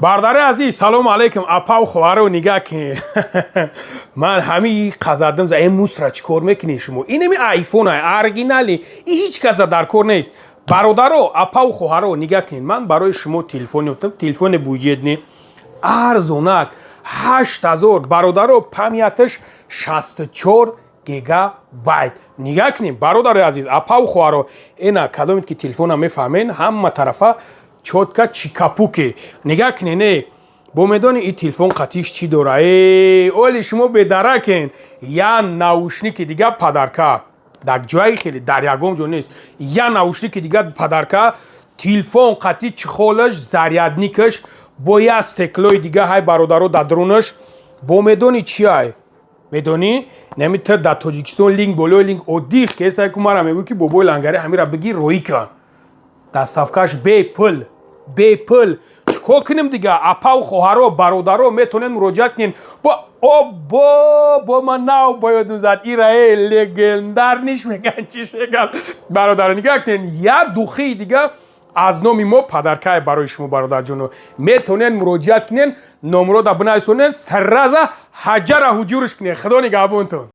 برادر عزیز سلام علیکم. اپا و خواهر و نگاه کن. من همین قزدم ز این موس را چیکار میکنی شما؟ این می آیفون اورجینالی هیچ کس در کار نیست. برادر اپا و خواهر و نگاه کن. من برای شما تلفن گرفتم. تلفن بوجدنی ارزونک 8000 برادر پامیتش 64 گیگابایت. نگاه کنیم برادر عزیز اپا و خواهر اینا کدومت که تلفن میفهمین همه طرفه چوتکا چیکاپوکه. نگاه کنین با میدان این تلفن قطیش چی داره؟ اولی شما بدرکن یا ناوشنیک دیگه پدرکا در جای خیلی در یکم جو نیست. یا ناوشنیک دیگه پدرکا تلفن قطی چی خولش زریادنیکش با یه استکلوی دیگه های برادرو در درونش با میدانی چی های میدونی نمیتر در تاجیکستان لینک بولو لینک اودیخ که ایسای کمارا میگو که بابای لنگری همین را بگی روی کن دستافکاش بی پل چکو کنیم دیگه اپا و خواهر و برادر میتونن مراجعت کنین با من ناو باید زد ایره لگندر نیش میگن چیش میگن برادر نگاه کنین یا دوخی دیگه از نامی ما پدرکای برای شما برادر جونو میتونن مراجعت کنین نمرو در بنای سونن سررازه حجر حجورش کنین. خدا نگهبانتون.